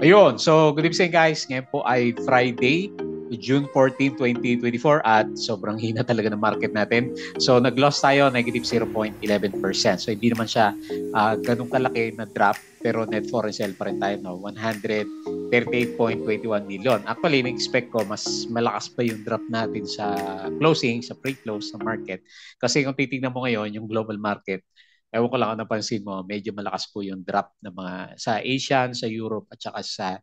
Ayun, so good evening guys. Ngayon po ay Friday, June 14, 2024 at sobrang hina talaga ng market natin. So nag-loss tayo, negative 0.11%. So hindi naman siya ganun kalaki na drop pero net foreign sale pa rin tayo, no? 138.21 million. Actually, na-expect ko mas malakas pa yung drop natin sa closing, sa pre-close ng market. Kasi kung titingnan mo ngayon, yung global market, ewan ko lang kung napansin mo, medyo malakas po yung drop ng mga sa Asian, sa Europe at saka sa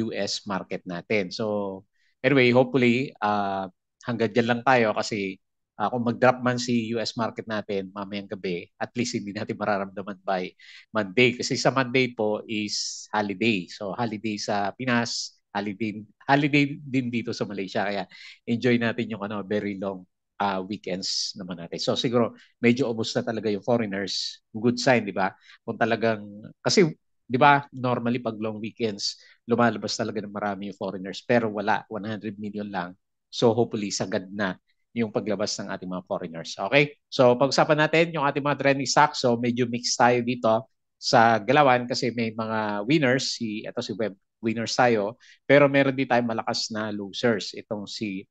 US market natin. So anyway, hopefully hanggang dyan lang tayo kasi kung mag-drop man si US market natin mamayang gabi, at least hindi natin mararamdaman by Monday. Kasi sa Monday po is holiday. So holiday sa Pinas, holiday din dito sa Malaysia. Kaya enjoy natin yung very long weekends naman natin. So siguro medyo ubos na talaga yung foreigners. Good sign, di ba? Kung talagang, kasi di ba, normally pag long weekends, lumalabas talaga ng marami yung foreigners. Pero wala, 100 million lang. So hopefully sagad na yung paglabas ng ating mga foreigners. Okay? So pag-usapan natin yung ating mga trending stocks. So medyo mixed tayo dito sa galawan kasi may mga winners, ito si Web, winners tayo, pero meron din tayong malakas na losers. Itong si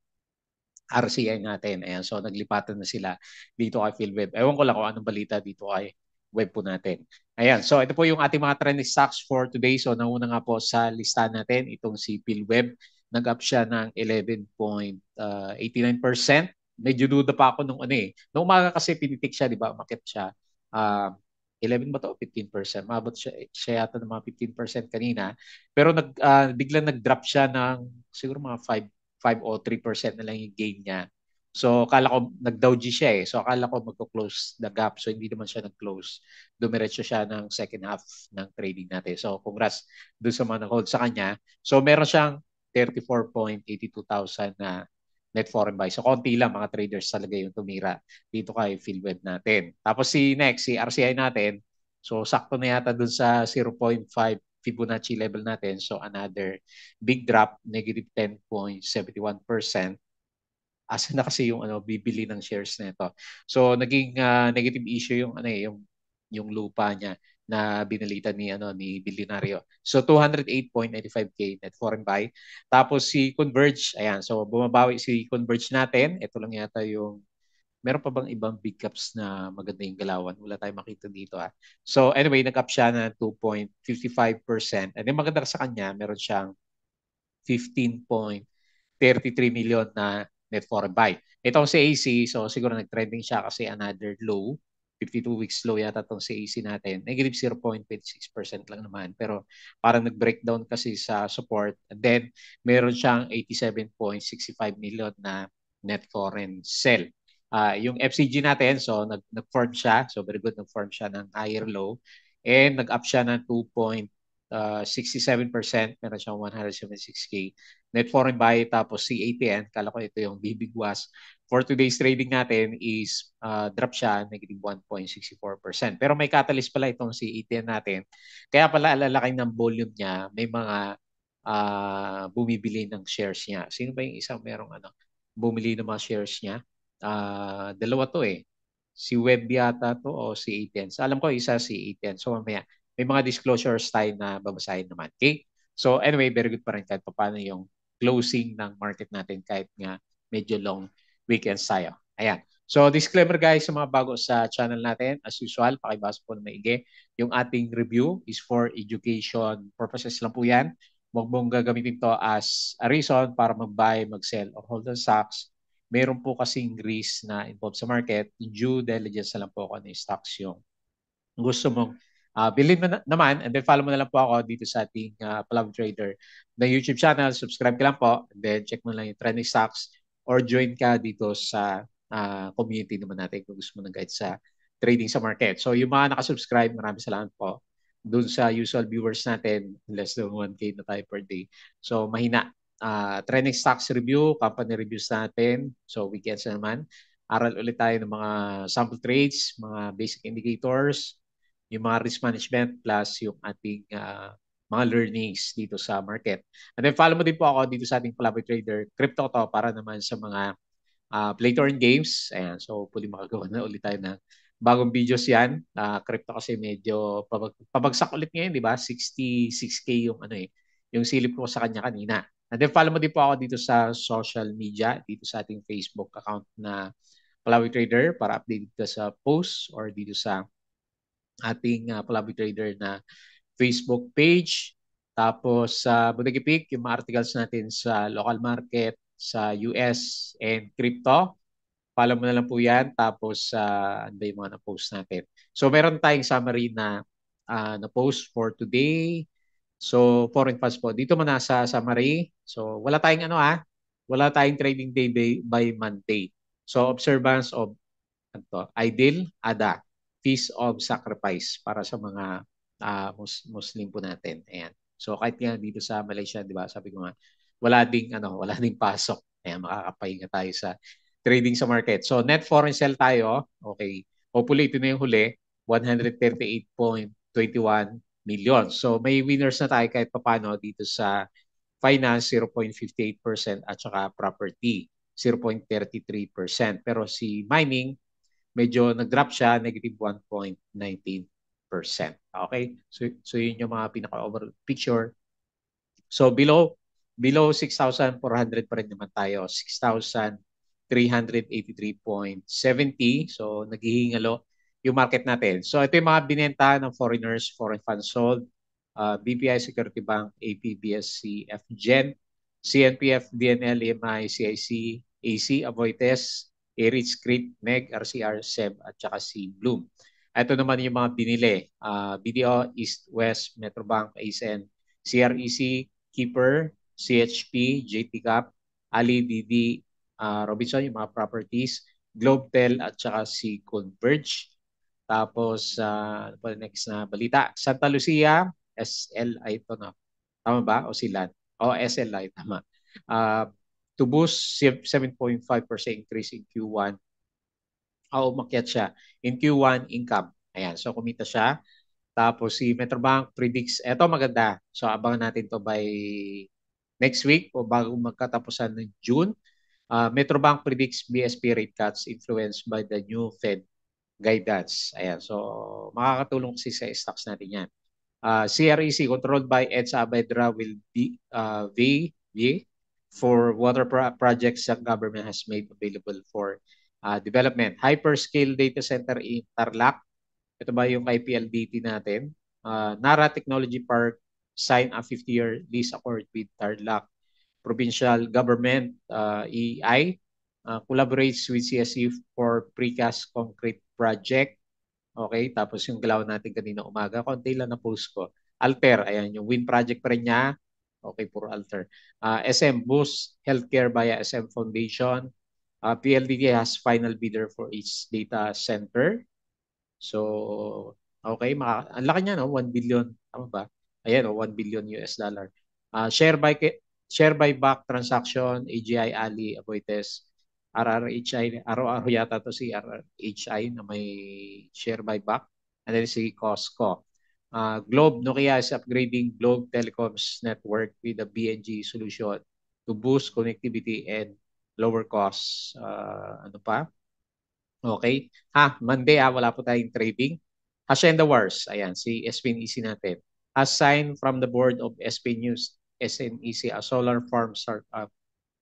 RCI natin. Ayan, so naglipatan na sila dito kay PhilWeb. Ewan ko lang kung anong balita dito kay web po natin. Ayan, so ito po yung ating mga trending stocks for today. So nauna nga po sa listahan natin, itong si PhilWeb. Nag-up siya ng 11.89%. Medyo duda pa ako nung ano eh. Nung umaga kasi pinitik siya, di ba? Umakit siya. Uh, 11 ba to? 15%. Mabot siya yata ng mga 15% kanina. Pero biglang nag-drop siya ng siguro mga 5 o 3% na lang yung gain niya. So, akala ko, nag-doji siya eh. So, akala ko magko-close the gap. So, hindi naman siya nag-close. Dumiretso siya ng second half ng trading natin. So, congrats doon sa mga nag-hold sa kanya. So, meron siyang 34.82 thousand na net foreign buy. So, konti lang mga traders talaga yung tumira dito kay PhilWeb natin. Tapos si RCI natin, so sakto na yata dun sa 0.5 Fibonacci level natin. So, another big drop, negative 10.71%. Asa na kasi yung bibili ng shares nito. So naging negative issue yung yung lupa niya na binalitan ni Billionario. So 208.95k net foreign buy. Tapos si Converge, ayan, so bumabawi si Converge natin. Ito lang yata yung meron pa bang ibang big caps na maganda yung galawan? Wala tayong makita dito ah. So anyway, nag-up siya na 2.55%. And then maganda sa kanya, meron siyang 15.33 million na net foreign buy. Itong si AC, so siguro nag-trending siya kasi another low. 52 weeks low yata itong si AC natin. Negative 0.26% lang naman. Pero parang nag-breakdown kasi sa support. And then, meron siyang 87.65 million na net foreign sell. Yung FCG natin, so nag-form siya. So very good, nag-form siya ng higher low. And nag-up siya ng 2.67%. Meron siyang 176k net foreign buy. Tapos si ATN, kala ko ito yung bibigwas. For today's trading natin is drop siya, negative 1.64%. Pero may catalyst pala itong si ATN natin. Kaya pala alalaki ng volume niya, may mga bumibili ng shares niya. Sino ba yung isang merong bumili ng mga shares niya? Dalawa to eh. Si Web yata to o si ATN. So, alam ko isa si ATN. So mamaya may mga disclosures tayo na babasahin naman. Okay? So anyway, very good pa rin kahit paano yung closing ng market natin kahit nga medyo long weekends tayo. Ayan. So disclaimer guys sa mga bago sa channel natin, as usual, pakibasa po na maigi. Yung ating review is for education purposes lang po yan. Huwag mong gagamitin to as a reason para mag-buy, mag-sell, or hold on stocks. Meron po kasing risk na involved sa market. Due diligence na lang po kung ano yung stocks yung gusto mong bilhin mo naman, and then follow mo na lang po ako dito sa ating Palab Trader na YouTube channel. Subscribe ka lang po, and then check mo lang yung trending stocks or join ka dito sa community naman natin kung gusto mo ng guide sa trading sa market. So yung mga nakasubscribe, maraming salamat po. Doon sa usual viewers natin, less than 1K na tayo per day. So mahina. Trending stocks review, company reviews natin. So weekends na naman. Aral ulit tayo ng mga sample trades, mga basic indicators, yung mga risk management plus yung ating mga learnings dito sa market. And then follow mo din po ako dito sa ating Palabra Trader Crypto to para naman sa mga play to earn games. Ayan, so pwede makagawa na ulit tayo ng bagong videos yan. Crypto kasi medyo pabagsak ulit ngayon, di ba? 66K yung yung silip ko sa kanya kanina. And then follow mo din po ako dito sa social media, dito sa ating Facebook account na Palawi Trader para update dito sa posts or dito sa ating Palawi Trader na Facebook page. Tapos sa Budagipik, yung mga articles natin sa local market, sa US and crypto. Follow mo na lang po yan. Tapos ano ba yung mga na-post natin. So meron tayong summary na na-post for today. So foreign funds po. Dito muna sa summary. So wala tayong wala tayong trading day by Monday. So observance of Idil, Ada, Feast of Sacrifice para sa mga Muslim po natin. Ayan. So kahit nga dito sa Malaysia, 'di ba? Sabi ko nga wala ding pasok. Ayan, makakapahinga tayo sa trading sa market. So net foreign sell tayo. Okay. Hopefully ito na yung huli, 138.21 million. So may winners na tayo kahit paano dito sa finance 0.58% at saka property 0.33%. Pero si mining medyo nag-drop siya, negative 1.19%. Okay? So yun yung mga pinaka-overall picture. So below 6,400 pa rin naman tayo. 6,383.70. So naghihingalo yung market natin. So ito yung mga binenta ng foreigners, foreign funds sold. BPI Security Bank, AP, BSC, FGen, CNPF, DNL, EMI, CIC, AC, Avoites, Aries, Crit, MEG, RCR, SEB, at saka si Bloom. Ito naman yung mga binili. BDO, East, West, Metrobank, ASN, CREC, Keeper, CHP, JT Cap, Ali, DD, Robinson, yung mga properties, Globetel, at saka si Converge. Tapos, next na balita. Santa Lucia, SLI ito na. Tama ba? O sila? O SLI, tama. To boost 7.5% increase in Q1. Umakyat siya in Q1 income. Ayan, so kumita siya. Tapos si Metrobank predicts, eto maganda. So abangan natin to by next week o bago magkatapusan ng June. Metrobank predicts BSP rate cuts influenced by the new Fed guidance. Ayan, so makakatulong kasi sa stocks natin yan. CREC controlled by EDSA Abedra will be VV for water projects that government has made available for development. Hyperscale data center in Tarlac. Ito ba yung IPLDT natin? Nara Technology Park sign a 50-year lease accord with Tarlac Provincial Government, EI, collaborates with CSE for precast concrete project. Okay, tapos yung galaw natin kanina umaga, konti lang na post ko. Alter, ayan, yung wind project pa rin niya. Okay, puro Alter. SM Boost Healthcare via SM Foundation. PLDT has final bidder for each data center. So, okay, ang laki niya, no? 1 billion, tama ba? Ayan, 1 billion US dollar. Share buyback transaction, AGI, Ali, Aboites, RRHI, araw-araw yata to si RRHI na may share buyback. And then si Costco. Globe, Nokia is upgrading Globe Telecom's network with a BNG solution to boost connectivity and lower costs. Ano pa? Okay. Monday wala po tayong trading. Hacienda Wars, ayan, si SPNEC natin. As signed from the board of SPNews, SNEC, a solar farm startup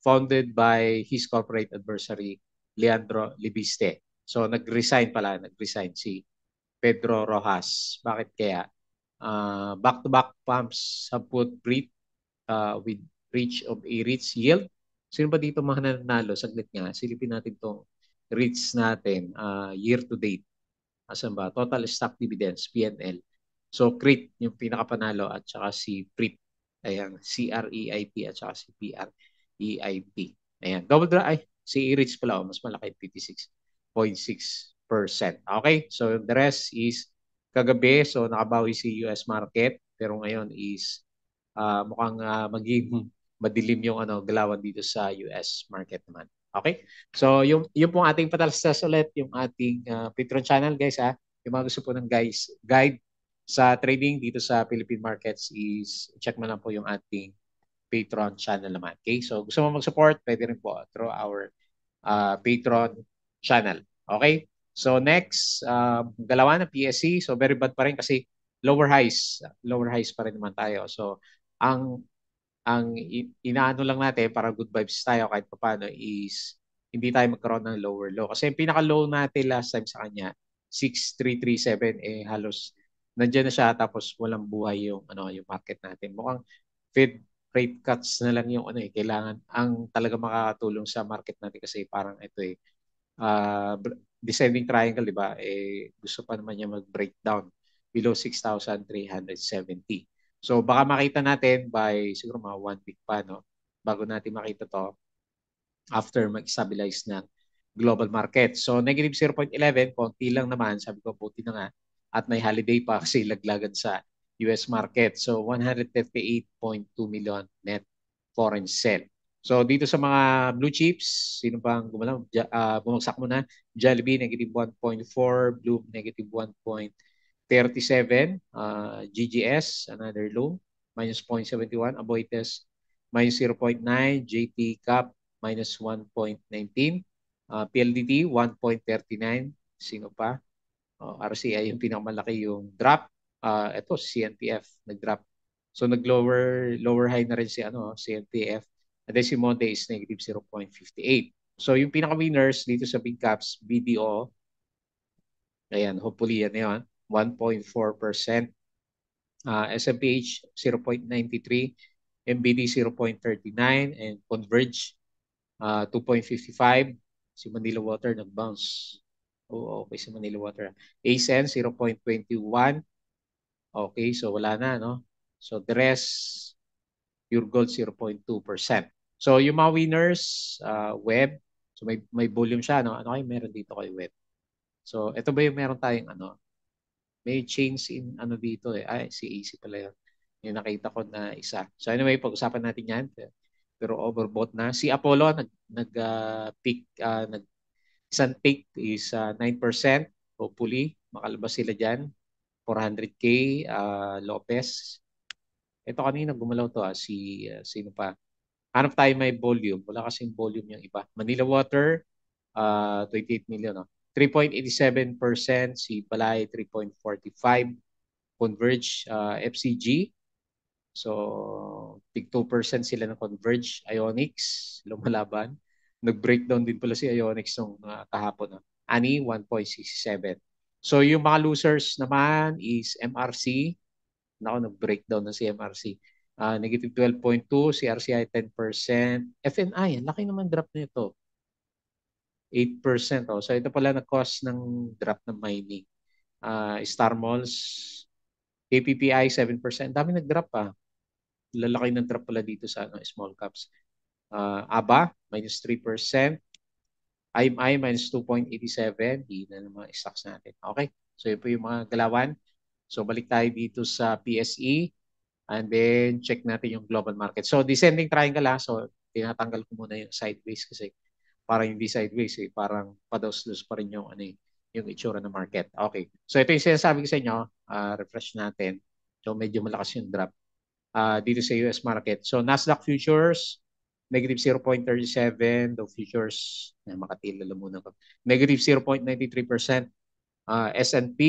founded by his corporate adversary, Leandro Libiste. So nag-resign si Pedro Rojas. Bakit kaya? Back-to-back pumps have put Brit with reach of a rich yield. Sino ba dito mga nanalo? Saglit nga. Silipin natin itong REITs natin year to date. Asan ba? Total stock dividends, PNL. So, CREIT yung pinakapanalo at saka si PREIT. Ayan, CREIT at saka si PREIT. Ayan, si REITs pala, mas malaki, 56.6%. Okay, so the rest is kagabi, so nakabawi si US market, pero ngayon is mukhang maging madilim yung galawan dito sa US market naman. Okay? So, yung pong ating patalastas ulit, yung ating Patreon channel, guys, yung mga gusto po ng guide sa trading dito sa Philippine markets is check mo lang po yung ating Patreon channel naman. Okay? So, gusto mo mag-support, pwede rin po through our Patreon channel. Okay? So, next, galawan ng PSC. So, very bad pa rin kasi lower highs pa rin naman tayo. So, ang ang inaano lang natin para good vibes tayo kahit paano is hindi tayo magkaroon ng lower low. Kasi yung pinaka-low natin last time sa kanya, 6,337, halos nandiyan na siya tapos walang buhay yung yung market natin. Mukhang Fed rate cuts na lang yung kailangan ang talaga makakatulong sa market natin kasi parang ito uh, descending triangle, di ba? Gusto pa naman niya mag-breakdown below 6,370. So baka makita natin by siguro mga 1 week pa, no? Bago natin makita to after mag-stabilize ng global market. So negative 0.11, konti lang naman, sabi ko buti na nga. At may holiday pa kasi laglagan sa US market. So 138.2 million net foreign sale. So dito sa mga blue chips, sino bang gumalaw? Bumagsak muna. Jollibee, negative 1.4. Bloom, negative 1.37. GGS, another low, minus 0.71. Aboitiz, minus 0.9. JT Cap, minus 1.19. PLDT, 1.39. Sino pa? RCI yung pinakamalaki yung drop. Ito, CNTF, nag-drop. So nag-lower high na rin si CNTF. And then si Monte is negative 0.58. So yung pinaka-winners dito sa big caps, BDO, ayan, hopefully yan yun, 1.4%. SMPH 0.93, MBD 0.39, and Converge 2.55. Si Manila Water nag-bounce. Oo, okay si Manila Water. ASEN 0.21. Okay, so wala na, no? So the rest, Pure Gold 0.2%. So yung mga winners, Web, so may volume siya, no? Ano kayo meron dito kay Web? So ito ba yung meron tayong may change in dito eh. Ay, si AC pala yun. Yung nakita ko na isa. So anyway, pag-usapan natin yan. Pero overbought na. Si Apollo, nag-peak, isang peak is 9%. Hopefully, makalabas sila dyan. 400K, Lopez. Ito kanina gumalaw to sino pa? Hanap tayo may volume. Wala kasing volume yung iba. Manila Water, 28 million. No? 3.87%. Si Balay, 3.45%. Converge, FCG. So, tig 2% sila ng Converge. Ionix, lumalaban. Nag-breakdown din pala si Ionix nung kahapon. No? Ani, 1.67. So, yung mga losers naman is MRC. Nako, nag-breakdown na si MRC. Negative 12.2, si RCI 10%. FNI, ang laki naman drop nito. 8%. Oh. So, ito pala nag-cause ng drop ng mining. Star Malls, KPPI 7%. Dami nag-drop pa. Lalaki ng drop pala dito sa small caps. ABA, minus 3%. IMI, minus 2.87. Hina ng mga stocks natin. Okay. So, yun po yung mga galawan. So, balik tayo dito sa PSE. And then, check natin yung global market. So, descending triangle So, tinatanggal ko muna yung sideways kasi parang hindi sideways parang pados-dos pa rin yung yung itsura ng market. Okay. So, ito yung sinasabi ko sa inyo. Refresh natin. So, medyo malakas yung drop dito sa US market. So, Nasdaq futures, negative 0.37. Dow futures, makatilala muna ko. Negative 0.93%. S&P,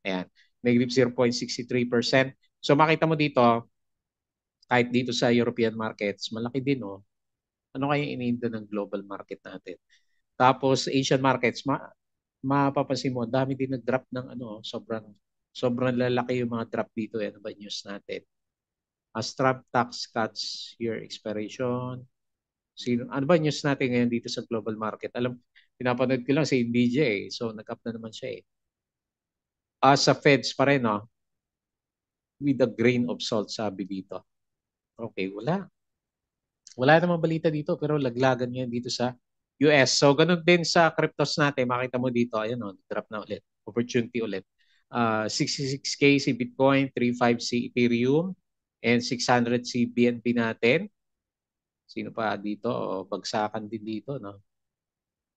ayan, negative 0.63%. So, makita mo dito, kahit dito sa European markets, malaki din, oh. Ano kaya iniinda ng global market natin? Tapos, Asian markets, mapapansin mo, dami din nag-drop ng sobrang lalaki yung mga drop dito. Ano ba news natin? As Trump tax cuts year expiration. Ano ba news natin ngayon dito sa global market? Pinapanood ko lang si Nvidia So, nag-up na naman siya sa Feds pa rin, no? With a grain of salt, sabi dito. Okay, wala. Wala namang balita dito pero laglagan ngayon dito sa US. So, ganun din sa cryptos natin. Makita mo dito, ayan drop na ulit. Opportunity ulit. 66K si Bitcoin, 35 si Ethereum, and 600 si BNB natin. Sino pa dito? Bagsakan din dito, no?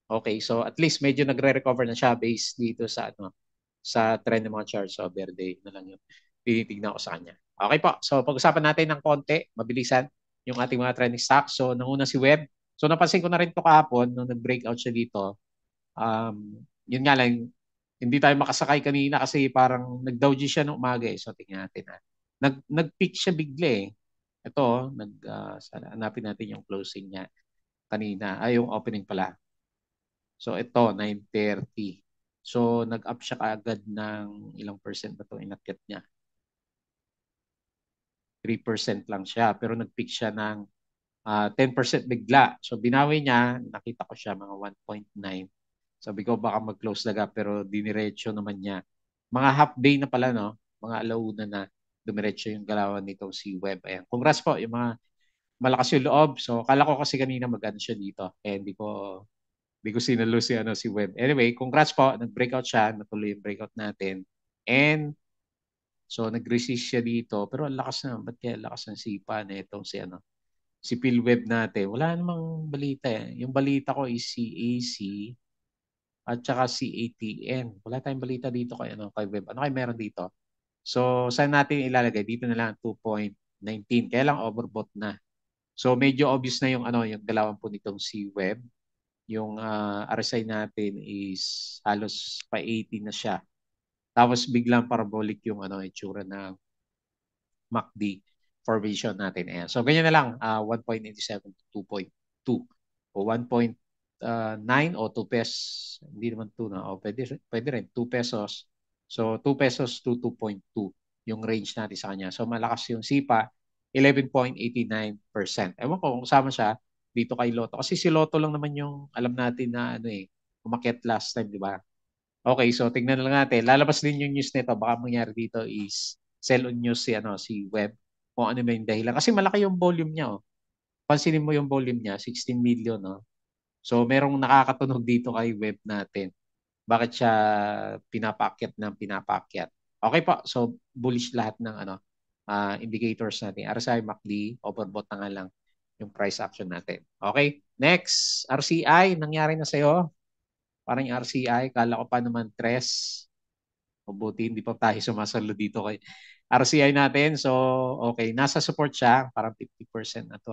Okay, so at least medyo nagre-recover na siya based dito sa sa trend ng mga charts. So, Verde na lang yung tinitignan ko sa kanya. Okay po. So, pag-usapan natin ng konti, mabilisan, yung ating mga trending stocks. So, nanguna si Web. So, napansin ko na rin to kahapon nung nag-breakout siya dito. Yun nga lang, hindi tayo makasakay kanina kasi parang nag-Dow G siya nung umaga So, tingnan natin. Nag-peak siya bigla Ito, hanapin natin yung closing niya kanina. Ay, yung opening pala. So ito, 9:30. So nag-up siya kaagad ng ilang percent ba itong inakyat niya? 3% lang siya. Pero nag-peak siya ng 10% bigla. So binawi niya, nakita ko siya mga 1.9. Sabi ko baka mag-close na gap pero diniretso naman niya. Mga half day na pala, no? Mga alauna na dumiretso yung galawan nitong si Web. Ayan. Congrats po yung mga malakas yung loob. So kala ko kasi kanina mag-ano siya dito. Eh hindi ko sinalo si Web. Anyway, congrats po. Nag-breakout siya. Natuloy yung breakout natin. And so nag-resist siya dito. Pero ang lakas na. Ba't kaya lakas ng sipa na itong si PhilWeb natin? Wala namang balita eh. Yung balita ko is si AC at saka si ATN. Wala tayong balita dito kay Web. Ano kayo meron dito? So saan natin ilalagay? Dito na lang 2.19. Kaya lang overbought na. So medyo obvious na yung galawan po nitong si Web. Yung RSI natin is halos pa 80 na siya. Tapos biglang parabolic yung itsura ng MACD formation natin. Ayan. So ganyan na lang, 1.87 to 2.2 o 1.9 o 2 pesos. Hindi naman 2 na. O pwede rin 2 pesos. So 2 pesos to 2.2 yung range natin sa kanya. So malakas yung SIPA, 11.89%. Ewan ko kung kasama siya dito kay Lotto. Kasi si Lotto lang naman yung alam natin na umakyat last time, di ba? Okay, so tingnan na lang natin. Lalabas din yung news nito. Baka mangyari dito is sell on news si Web kung ano ba yung dahilan. Kasi malaki yung volume niya. Oh. Pansinin mo yung volume niya, 16 million. Oh. So merong nakakatunog dito kay Web natin. Bakit siya pinapaakyat ng pinapaakyat? Okay po. So bullish lahat ng indicators natin. RSI, MACD, overbought na nga lang yung price action natin. Okay? Next, RCI, nangyari na sa'yo. Parang yung RCI, kala ko pa naman tres. Mabuti hindi pa tayo sumasalo dito kay RCI natin. So, okay. Nasa support siya. Parang 50% na to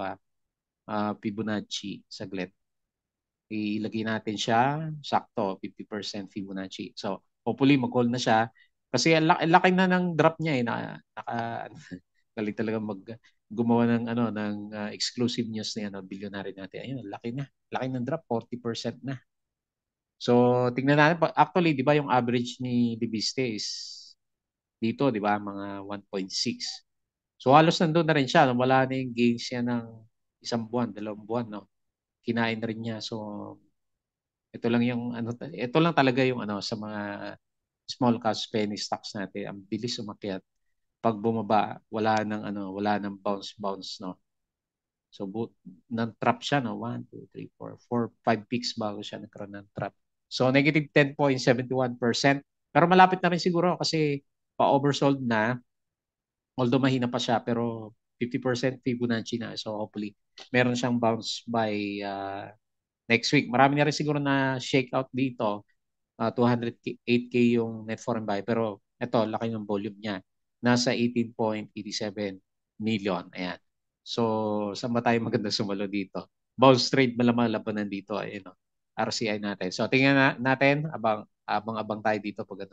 Fibonacci. Saglit. Ilagay natin siya. Sakto. 50% Fibonacci. So, hopefully mag-hold na siya. Kasi ang laki na ng drop niya eh. Galing talaga gumawa ng exclusive news ni billionaire natin. Ayun, laki na. Laki ng drop. 40% na. So, tingnan natin. Actually, di ba yung average ni Diviste is dito, di ba? Mga 1.6. So, halos nandun na rin siya. Wala na yung gains niya ng isang buwan, 2 buwan, no? Kinain na rin niya. So, ito lang talaga yung sa mga small caps penny stocks natin. Ang bilis umakyat. Pag bumaba, wala nang bounce, no? So, nang-trap siya, no? 1, 2, 3, 4, 5 peaks bago siya nagkaroon ng trap. So, negative 10.71%. Pero malapit na rin siguro kasi pa-oversold na. Although mahina pa siya, pero 50% Fibonacci na. So, hopefully, meron siyang bounce by next week. Marami na rin siguro na shakeout dito. 208K yung net foreign buy. Pero ito, laki ng volume niya. Nasa 18.87 million. Ayan. So, saan ba tayo maganda sumalo dito? Bounce trade malamang labanan dito. Ayun, no? RCI natin. So, tingnan natin. Abang tayo dito pag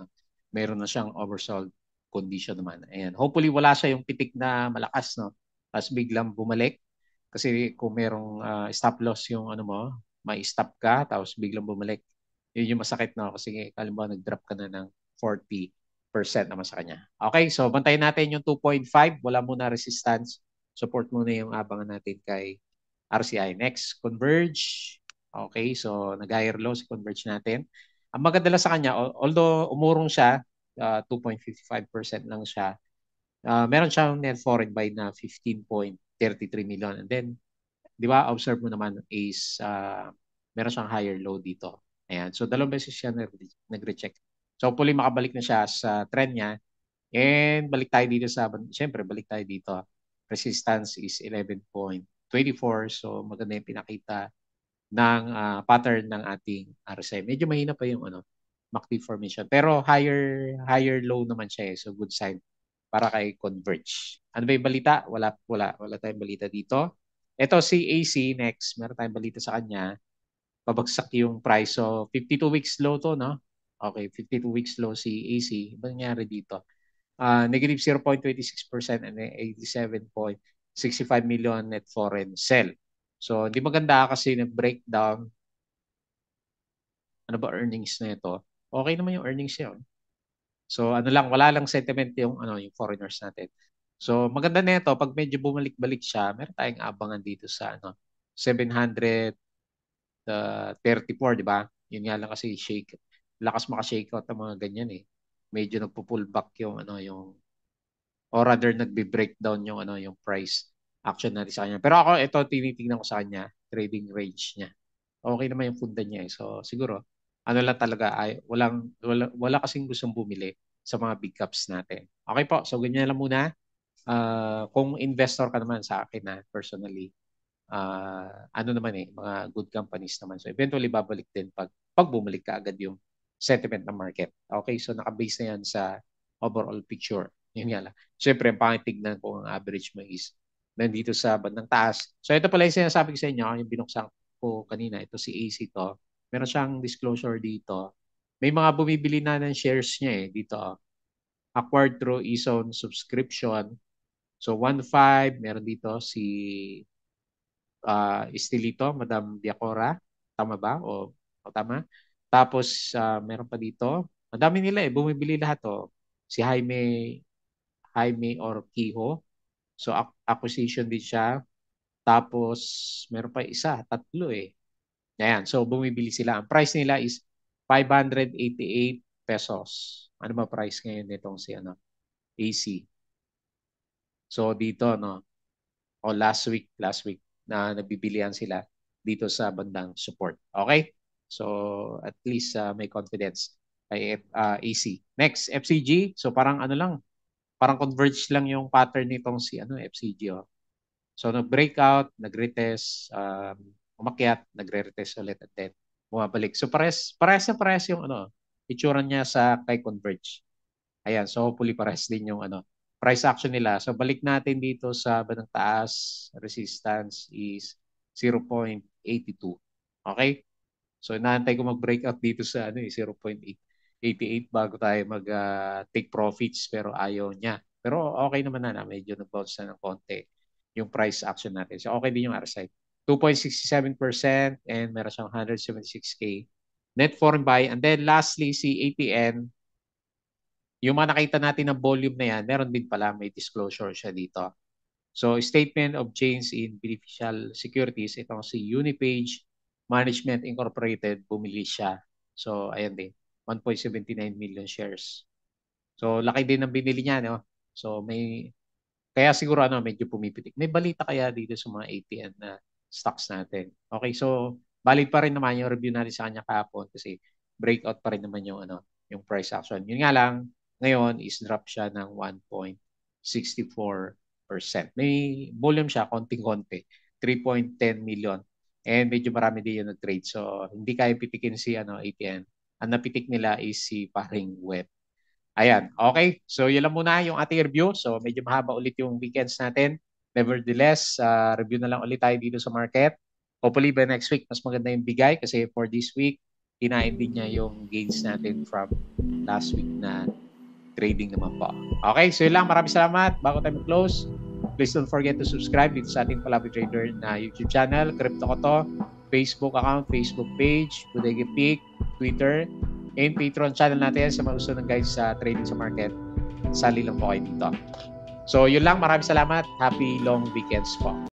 meron na siyang oversold condition naman. Ayan. Hopefully, wala siya yung pitik na malakas. No? Tapos biglang bumalik. Kasi kung merong stop loss yung mo, may stop ka, tapos biglang bumalik yun yung masakit na kasi halimbawa nag-drop ka na ng 40% naman sa kanya. Okay, so bantayin natin yung 2.5. Wala muna resistance. Support muna yung abangan natin kay RCI. Next, Converge. Okay, so nag-higher low si Converge natin. Ang maganda lang sa kanya, although umurong siya, 2.55% lang siya, meron siyang net foreign buy na 15.33 million. And then, di ba, observe mo naman is meron siyang higher low dito. Ayan. So, 2 beses siya nag-recheck. So, hopefully makabalik na siya sa trend niya. And balik tayo dito siyempre, balik tayo dito. Resistance is 11.24. So, maganda yung pinakita ng pattern ng ating RSI. Medyo mahina pa yung MACD formation. Pero higher low naman siya eh. So, good sign para kay Converge. Ano ba yung balita? Wala tayong balita dito. Ito si AC next. Meron tayong balita sa kanya. Pabagsak yung price. So, 52 weeks low to, no? Okay, 52 weeks low si AC. Ano nangyari dito? Negative 0.26% and 87.5 65 million net foreign sell. So, hindi maganda kasi nag-breakdown. Ano ba earnings na ito? Okay naman yung earnings niya. So, ano lang, wala lang sentiment yung, yung foreigners natin. So, maganda na ito, pag medyo bumalik-balik siya, meron tayong abangan dito sa 734, di ba? Yun nga lang kasi lakas maka-shake out ng mga ganyan eh. Medyo nagpo-pull back yung or rather nagbe-breakdown yung price action natin sa kanya. Pero ako ito tinitingnan ko sa kanya, trading range niya. Okay naman yung funda niya eh. So siguro ano lang talaga ay wala kasing gustong bumili sa mga big caps natin. Okay po, so ganyan lang muna. Kung investor ka naman sa akin na personally, ano naman mga good companies naman. So eventually babalik din pag bumalik ka agad yung sentiment ng market. Okay, so naka-base na yan sa overall picture. Yun nga lang. Siyempre, ang pangitignan kung ang average mo is nandito sa bandang taas. So ito pala yung sinasabi ko sa inyo, yung binuksan ko kanina, ito si AC to. Meron siyang disclosure dito. May mga bumibili na ng shares niya dito. Acquired through e-zone subscription. So 1.5, meron dito si Estelito, Madam Diacora. Tama ba? O tama? Tapos, meron pa dito. Ang dami nila bumibili lahat. Si Jaime Orquijo. So, acquisition din siya. Tapos, meron pa isa. Tatlo Ayan. So, bumibili sila. Ang price nila is 588 pesos. Ano ba price ngayon nitong si AC? So, dito, last week na nabibilihan sila dito sa bandang support. Okay? So, at least may confidence kay AC. Next, FCG. So, parang parang converge lang yung pattern nitong si FCG. So, nag-breakout, nag-retest, umakyat, nagre-retest ulit at then bumabalik. So, parehas yung itsura niya sa kay Converge. Ayan, so hopefully parehas din yung price action nila. So balik natin dito sa bandang taas, resistance is 0.82. Okay? So inaantay ko mag-breakout dito sa 0.88 bago tayo mag-take profits pero ayaw niya. Pero okay naman medyo nag-bounce na ng konti yung price action natin. So okay din yung RSI. 2.67% and meron siyang 176K net foreign buy. And then lastly, si ATN, yung mga nakita natin na volume na yan, meron din pala may disclosure siya dito. So, statement of change in beneficial securities, itong si Unipage Management Incorporated, bumili siya. So, ayan din, 1.79 million shares. So, laki din ng binili niya, no? So, kaya siguro medyo pumipitik. May balita kaya dito sa mga ATN na stocks natin. Okay, so, valid pa rin naman yung review natin sa kanya kahapon kasi breakout pa rin naman yung price action. Yun nga lang, ngayon is drop siya ng 1.64%. May volume siya, konting-konti. 3.10 million. And medyo marami din yung nag-trade. So, hindi kaya pitikin si ATN. Ang napitik nila is si paring web. Ayan, okay. So, yun lang muna yung ating review. So, medyo mahaba ulit yung weekends natin. Nevertheless, review na lang ulit tayo dito sa market. Hopefully, by next week, mas maganda yung bigay kasi for this week, kinain din niya yung gains natin from last week na trading naman po. Okay, so yun lang. Maraming salamat. Bago tayo mag-close, please don't forget to subscribe dito sa ating Palabi Trader na YouTube channel, Crypto Koto, Facebook account, Facebook page, Bodega Peak, Twitter, and Patreon channel natin sa mga gusto ng guys sa trading sa market. Sali lang po kayo dito. So yun lang. Maraming salamat. Happy long weekends po.